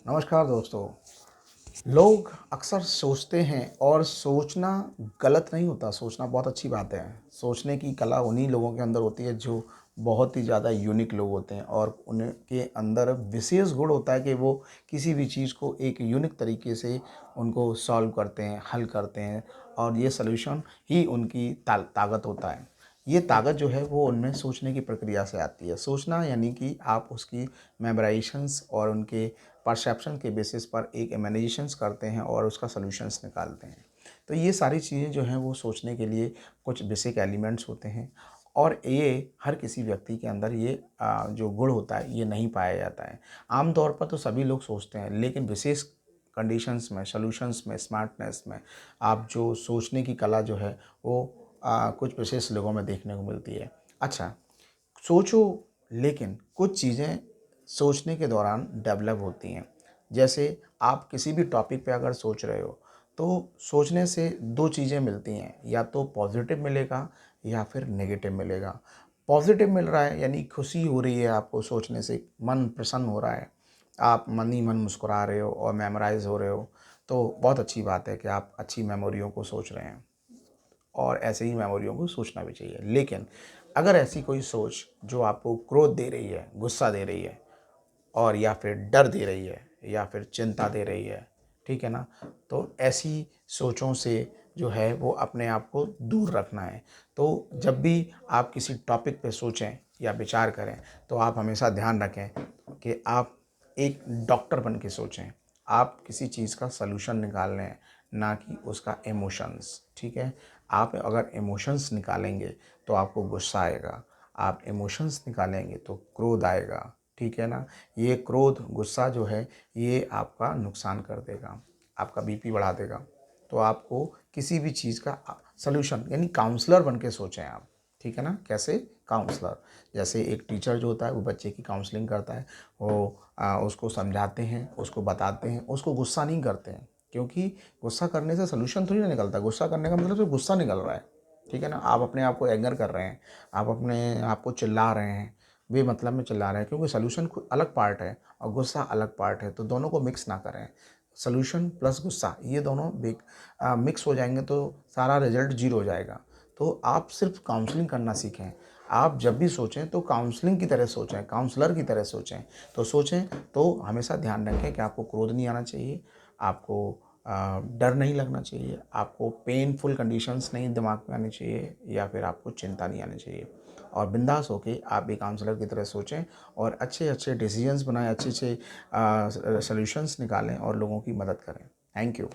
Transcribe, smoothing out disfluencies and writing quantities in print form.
नमस्कार दोस्तों। लोग अक्सर सोचते हैं और सोचना गलत नहीं होता, सोचना बहुत अच्छी बात है। सोचने की कला उन्हीं लोगों के अंदर होती है जो बहुत ही ज़्यादा यूनिक लोग होते हैं और उनके अंदर विशेष गुण होता है कि वो किसी भी चीज़ को एक यूनिक तरीके से उनको सॉल्व करते हैं, हल करते हैं और ये सॉल्यूशन ही उनकी ताकत होता है। ये ताकत जो है वो उनमें सोचने की प्रक्रिया से आती है। सोचना यानी कि आप उसकी मेमोराइज़ेशंस और उनके परसेप्शन के बेसिस पर एक इमेजिनेशंस करते हैं और उसका सॉल्यूशंस निकालते हैं। तो ये सारी चीज़ें जो हैं वो सोचने के लिए कुछ बेसिक एलिमेंट्स होते हैं और ये हर किसी व्यक्ति के अंदर ये जो गुण होता है ये नहीं पाया जाता है। आम तौर पर तो सभी लोग सोचते हैं, लेकिन विशेष कंडीशंस में, सॉल्यूशंस में, स्मार्टनेस में आप जो सोचने की कला जो है वो कुछ विशेष लोगों में देखने को मिलती है। अच्छा, सोचो, लेकिन कुछ चीज़ें सोचने के दौरान डेवलप होती हैं। जैसे आप किसी भी टॉपिक पे अगर सोच रहे हो तो सोचने से दो चीज़ें मिलती हैं, या तो पॉजिटिव मिलेगा या फिर नेगेटिव मिलेगा। पॉजिटिव मिल रहा है यानी खुशी हो रही है, आपको सोचने से मन प्रसन्न हो रहा है, आप मन ही मन मुस्कुरा रहे हो और मेमोराइज हो रहे हो, तो बहुत अच्छी बात है कि आप अच्छी मेमोरियों को सोच रहे हैं और ऐसे ही मेमोरियों को सोचना भी चाहिए। लेकिन अगर ऐसी कोई सोच जो आपको क्रोध दे रही है, गुस्सा दे रही है और या फिर डर दे रही है या फिर चिंता दे रही है, ठीक है ना, तो ऐसी सोचों से जो है वो अपने आप को दूर रखना है। तो जब भी आप किसी टॉपिक पे सोचें या विचार करें तो आप हमेशा ध्यान रखें कि आप एक डॉक्टर बन के सोचें, आप किसी चीज़ का सलूशन निकाल लें, ना कि उसका इमोशंस। ठीक है, आप अगर इमोशंस निकालेंगे तो आपको गुस्सा आएगा, आप इमोशंस निकालेंगे तो क्रोध आएगा। ठीक है ना, ये क्रोध गुस्सा जो है ये आपका नुकसान कर देगा, आपका बीपी बढ़ा देगा। तो आपको किसी भी चीज़ का सलूशन यानी काउंसलर बन के सोचें आप। ठीक है ना, कैसे? काउंसलर, जैसे एक टीचर जो होता है वो बच्चे की काउंसलिंग करता है, वो उसको समझाते हैं, उसको बताते हैं, उसको गुस्सा नहीं करते हैं, क्योंकि गुस्सा करने से सलूशन थोड़ी ना निकलता। गुस्सा करने का मतलब सिर्फ गुस्सा निकल रहा है। ठीक है ना, आप अपने आप को एंगर कर रहे हैं, आप अपने आप को चिल्ला रहे हैं, बेमतलब में चिल्ला रहे हैं, क्योंकि सलूशन अलग पार्ट है और गुस्सा अलग पार्ट है, तो दोनों को मिक्स ना करें। सलूशन प्लस गुस्सा ये दोनों मिक्स हो जाएंगे तो सारा रिजल्ट जीरो हो जाएगा। तो आप सिर्फ काउंसलिंग करना सीखें। आप जब भी सोचें तो काउंसलिंग की तरह सोचें, काउंसलर की तरह सोचें। तो सोचें तो हमेशा ध्यान रखें कि आपको क्रोध नहीं आना चाहिए, आपको डर नहीं लगना चाहिए, आपको पेनफुल कंडीशंस नहीं दिमाग में आनी चाहिए, या फिर आपको चिंता नहीं आनी चाहिए। और बिंदास होके आप एक काउंसलर की तरह सोचें और अच्छे अच्छे डिसीजंस बनाएं, अच्छे अच्छे सॉल्यूशंस निकालें और लोगों की मदद करें। Thank you.